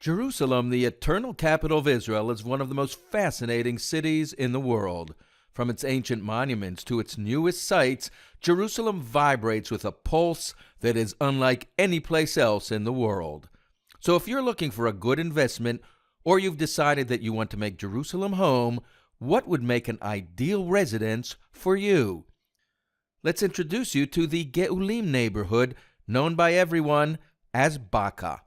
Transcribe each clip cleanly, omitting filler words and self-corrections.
Jerusalem, the eternal capital of Israel, is one of the most fascinating cities in the world. From its ancient monuments to its newest sites, Jerusalem vibrates with a pulse that is unlike any place else in the world. So if you're looking for a good investment, or you've decided that you want to make Jerusalem home, what would make an ideal residence for you? Let's introduce you to the Geulim neighborhood, known by everyone as Bakaa.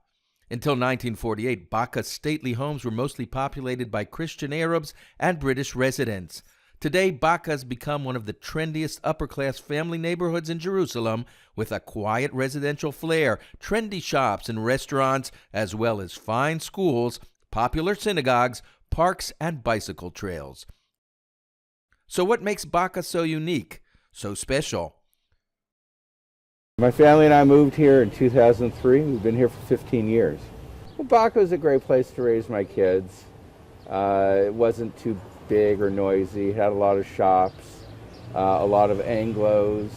Until 1948, Bakaa's stately homes were mostly populated by Christian Arabs and British residents. Today, Bakaa has become one of the trendiest upper-class family neighborhoods in Jerusalem, with a quiet residential flair, trendy shops and restaurants, as well as fine schools, popular synagogues, parks, and bicycle trails. So what makes Bakaa so unique, so special? My family and I moved here in 2003. We've been here for 15 years. Well, Bakaa is a great place to raise my kids. It wasn't too big or noisy. It had a lot of shops, a lot of Anglos,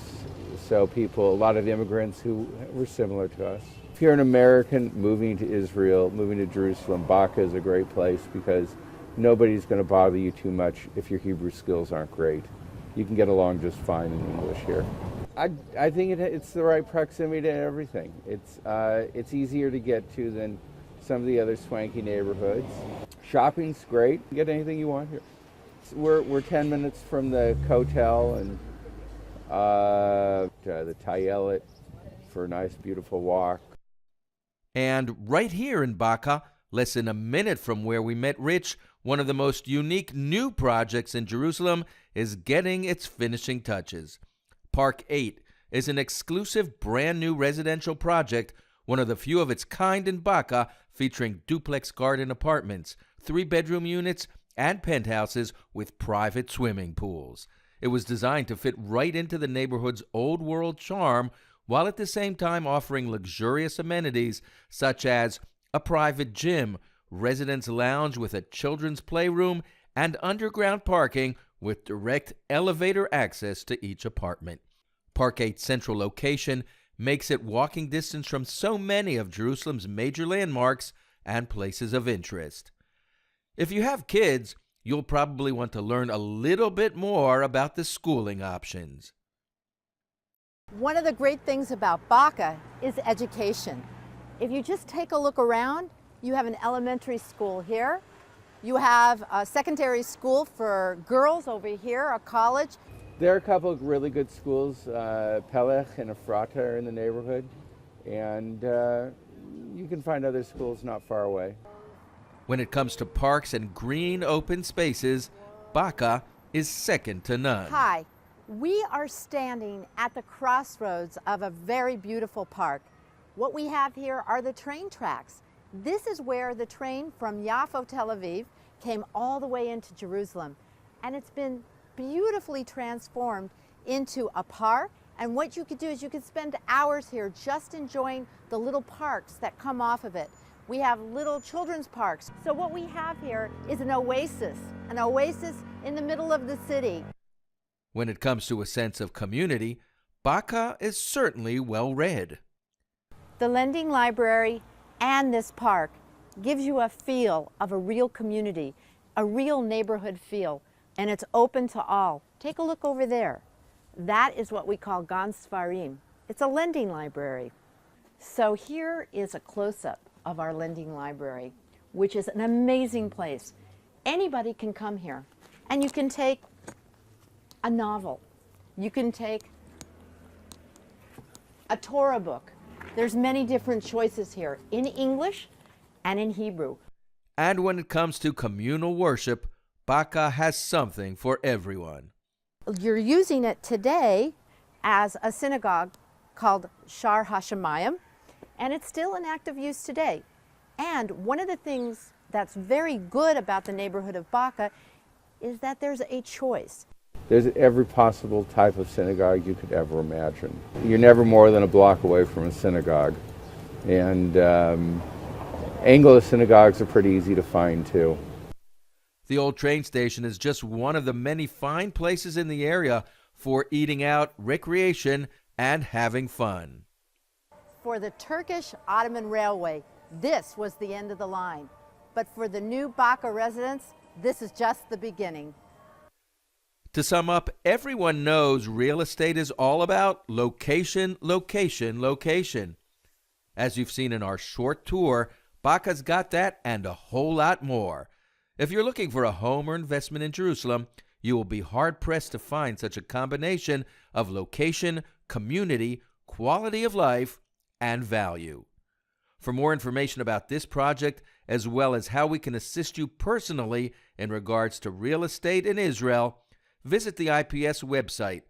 so a lot of immigrants who were similar to us. If you're an American moving to Israel, moving to Jerusalem, Bakaa is a great place because nobody's going to bother you too much if your Hebrew skills aren't great. You can get along just fine in English here. I think it's the right proximity to everything. It's easier to get to than some of the other swanky neighborhoods. Shopping's great. You get anything you want here. We're 10 minutes from the hotel and the Eliot for a nice, beautiful walk. And right here in Bakaa, less than a minute from where we met Rich, one of the most unique new projects in Jerusalem is getting its finishing touches. Park 8 is an exclusive brand new residential project, one of the few of its kind in Bakaa, featuring duplex garden apartments, 3-bedroom units, and penthouses with private swimming pools. It was designed to fit right into the neighborhood's old world charm, while at the same time offering luxurious amenities such as a private gym, residence lounge with a children's playroom, and underground parking with direct elevator access to each apartment. Park 8's central location makes it walking distance from so many of Jerusalem's major landmarks and places of interest. If you have kids, you'll probably want to learn a little bit more about the schooling options. One of the great things about Bakaa is education. If you just take a look around, you have an elementary school here. You have a secondary school for girls over here, a college. There are a couple of really good schools. Pelech and Ephrata are in the neighborhood, and you can find other schools not far away. When it comes to parks and green open spaces, Bakaa is second to none. Hi, we are standing at the crossroads of a very beautiful park. What we have here are the train tracks. This is where the train from Yaffo, Tel Aviv, came all the way into Jerusalem. And it's been beautifully transformed into a park. And what you could do is you could spend hours here just enjoying the little parks that come off of it. We have little children's parks. So what we have here is an oasis in the middle of the city. When it comes to a sense of community, Bakaa is certainly well read. The lending library and this park gives you a feel of a real community, a real neighborhood feel, and it's open to all. Take a look over there. That is what we call Gan Sfarim. It's a lending library. So here is a close-up of our lending library, which is an amazing place. Anybody can come here, and you can take a novel. You can take a Torah book. There's many different choices here in English and in Hebrew. And when it comes to communal worship, Bakaa has something for everyone. You're using it today as a synagogue called Shar HaShamayim, and it's still in active use today. And one of the things that's very good about the neighborhood of Bakaa is that there's a choice. There's every possible type of synagogue you could ever imagine. You're never more than a block away from a synagogue. And Anglo synagogues are pretty easy to find too. The old train station is just one of the many fine places in the area for eating out, recreation, and having fun. For the Turkish Ottoman Railway, this was the end of the line. But for the new bakaa residents, this is just the beginning. To sum up, everyone knows real estate is all about location, location, location. As you've seen in our short tour, Bakaa's got that and a whole lot more. If you're looking for a home or investment in Jerusalem, you will be hard-pressed to find such a combination of location, community, quality of life, and value. For more information about this project, as well as how we can assist you personally in regards to real estate in Israel, visit the IPS website